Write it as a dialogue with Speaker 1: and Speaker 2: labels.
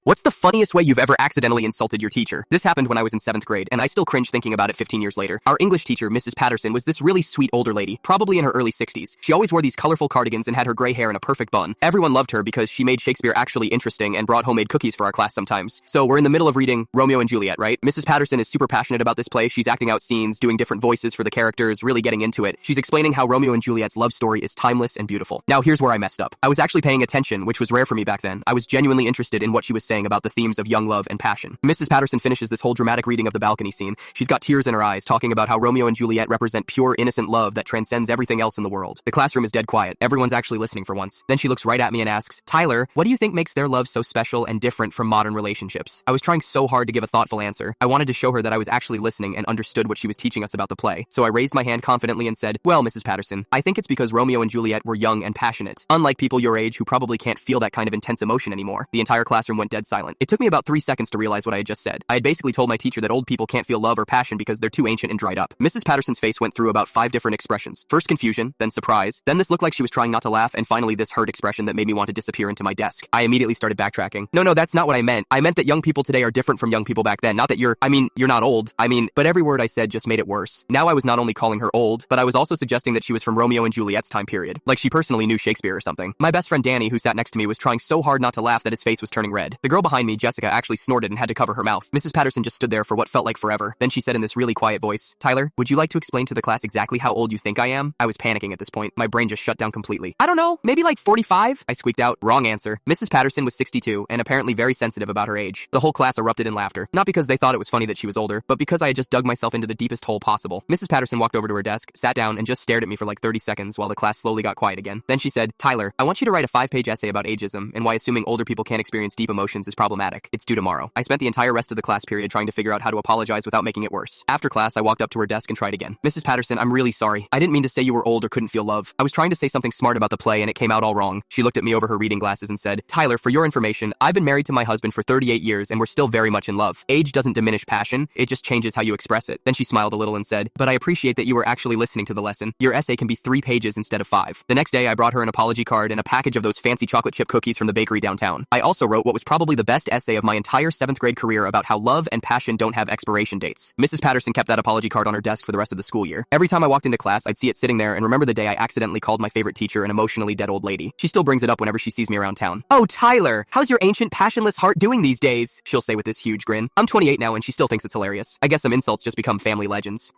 Speaker 1: What's the funniest way you've ever accidentally insulted your teacher? This happened when I was in 7th grade, and I still cringe thinking about it 15 years later. Our English teacher, Mrs. Patterson, was this really sweet older lady, probably in her early 60s. She always wore these colorful cardigans and had her gray hair in a perfect bun. Everyone loved her because she made Shakespeare actually interesting and brought homemade cookies for our class sometimes. So we're in the middle of reading Romeo and Juliet, right? Mrs. Patterson is super passionate about this play. She's acting out scenes, doing different voices for the characters, really getting into it. She's explaining how Romeo and Juliet's love story is timeless and beautiful. Now here's where I messed up. I was actually paying attention, which was rare for me back then. I was genuinely interested in what she was saying about the themes of young love and passion. Mrs. Patterson finishes this whole dramatic reading of the balcony scene. She's got tears in her eyes, talking about how Romeo and Juliet represent pure, innocent love that transcends everything else in the world. The classroom is dead quiet. Everyone's actually listening for once. Then she looks right at me and asks, "Tyler, what do you think makes their love so special and different from modern relationships?" I was trying so hard to give a thoughtful answer. I wanted to show her that I was actually listening and understood what she was teaching us about the play. So I raised my hand confidently and said, "Well, Mrs. Patterson, I think it's because Romeo and Juliet were young and passionate, unlike people your age who probably can't feel that kind of intense emotion anymore." The entire classroom went dead silent. It took me about 3 seconds to realize what I had just said. I had basically told my teacher that old people can't feel love or passion because they're too ancient and dried up. Mrs. Patterson's face went through about 5 different expressions. First confusion, then surprise, then this looked like she was trying not to laugh, and finally this hurt expression that made me want to disappear into my desk. I immediately started backtracking. No, that's not what I meant. I meant that young people today are different from young people back then. Not that you're not old. But every word I said just made it worse. Now I was not only calling her old, but I was also suggesting that she was from Romeo and Juliet's time period. Like she personally knew Shakespeare or something. My best friend Danny, who sat next to me, was trying so hard not to laugh that his face was turning red. The girl behind me, Jessica, actually snorted and had to cover her mouth. Mrs. Patterson just stood there for what felt like forever. Then she said in this really quiet voice, "Tyler, would you like to explain to the class exactly how old you think I am?" I was panicking at this point. My brain just shut down completely. "I don't know, maybe like 45? I squeaked out. Wrong answer. Mrs. Patterson was 62 and apparently very sensitive about her age. The whole class erupted in laughter. Not because they thought it was funny that she was older, but because I had just dug myself into the deepest hole possible. Mrs. Patterson walked over to her desk, sat down, and just stared at me for like 30 seconds while the class slowly got quiet again. Then she said, "Tyler, I want you to write a 5-page essay about ageism and why assuming older people can't experience deep emotions is problematic. It's due tomorrow." I spent the entire rest of the class period trying to figure out how to apologize without making it worse. After class, I walked up to her desk and tried again. "Mrs. Patterson, I'm really sorry. I didn't mean to say you were old or couldn't feel love. I was trying to say something smart about the play and it came out all wrong." She looked at me over her reading glasses and said, "Tyler, for your information, I've been married to my husband for 38 years and we're still very much in love. Age doesn't diminish passion, it just changes how you express it." Then she smiled a little and said, "But I appreciate that you were actually listening to the lesson. Your essay can be 3 pages instead of 5. The next day, I brought her an apology card and a package of those fancy chocolate chip cookies from the bakery downtown. I also wrote what was probably the best essay of my entire 7th grade career about how love and passion don't have expiration dates. Mrs. Patterson kept that apology card on her desk for the rest of the school year. Every time I walked into class, I'd see it sitting there and remember the day I accidentally called my favorite teacher an emotionally dead old lady. She still brings it up whenever she sees me around town. "Oh, Tyler, how's your ancient passionless heart doing these days?" she'll say with this huge grin. I'm 28 now and she still thinks it's hilarious. I guess some insults just become family legends.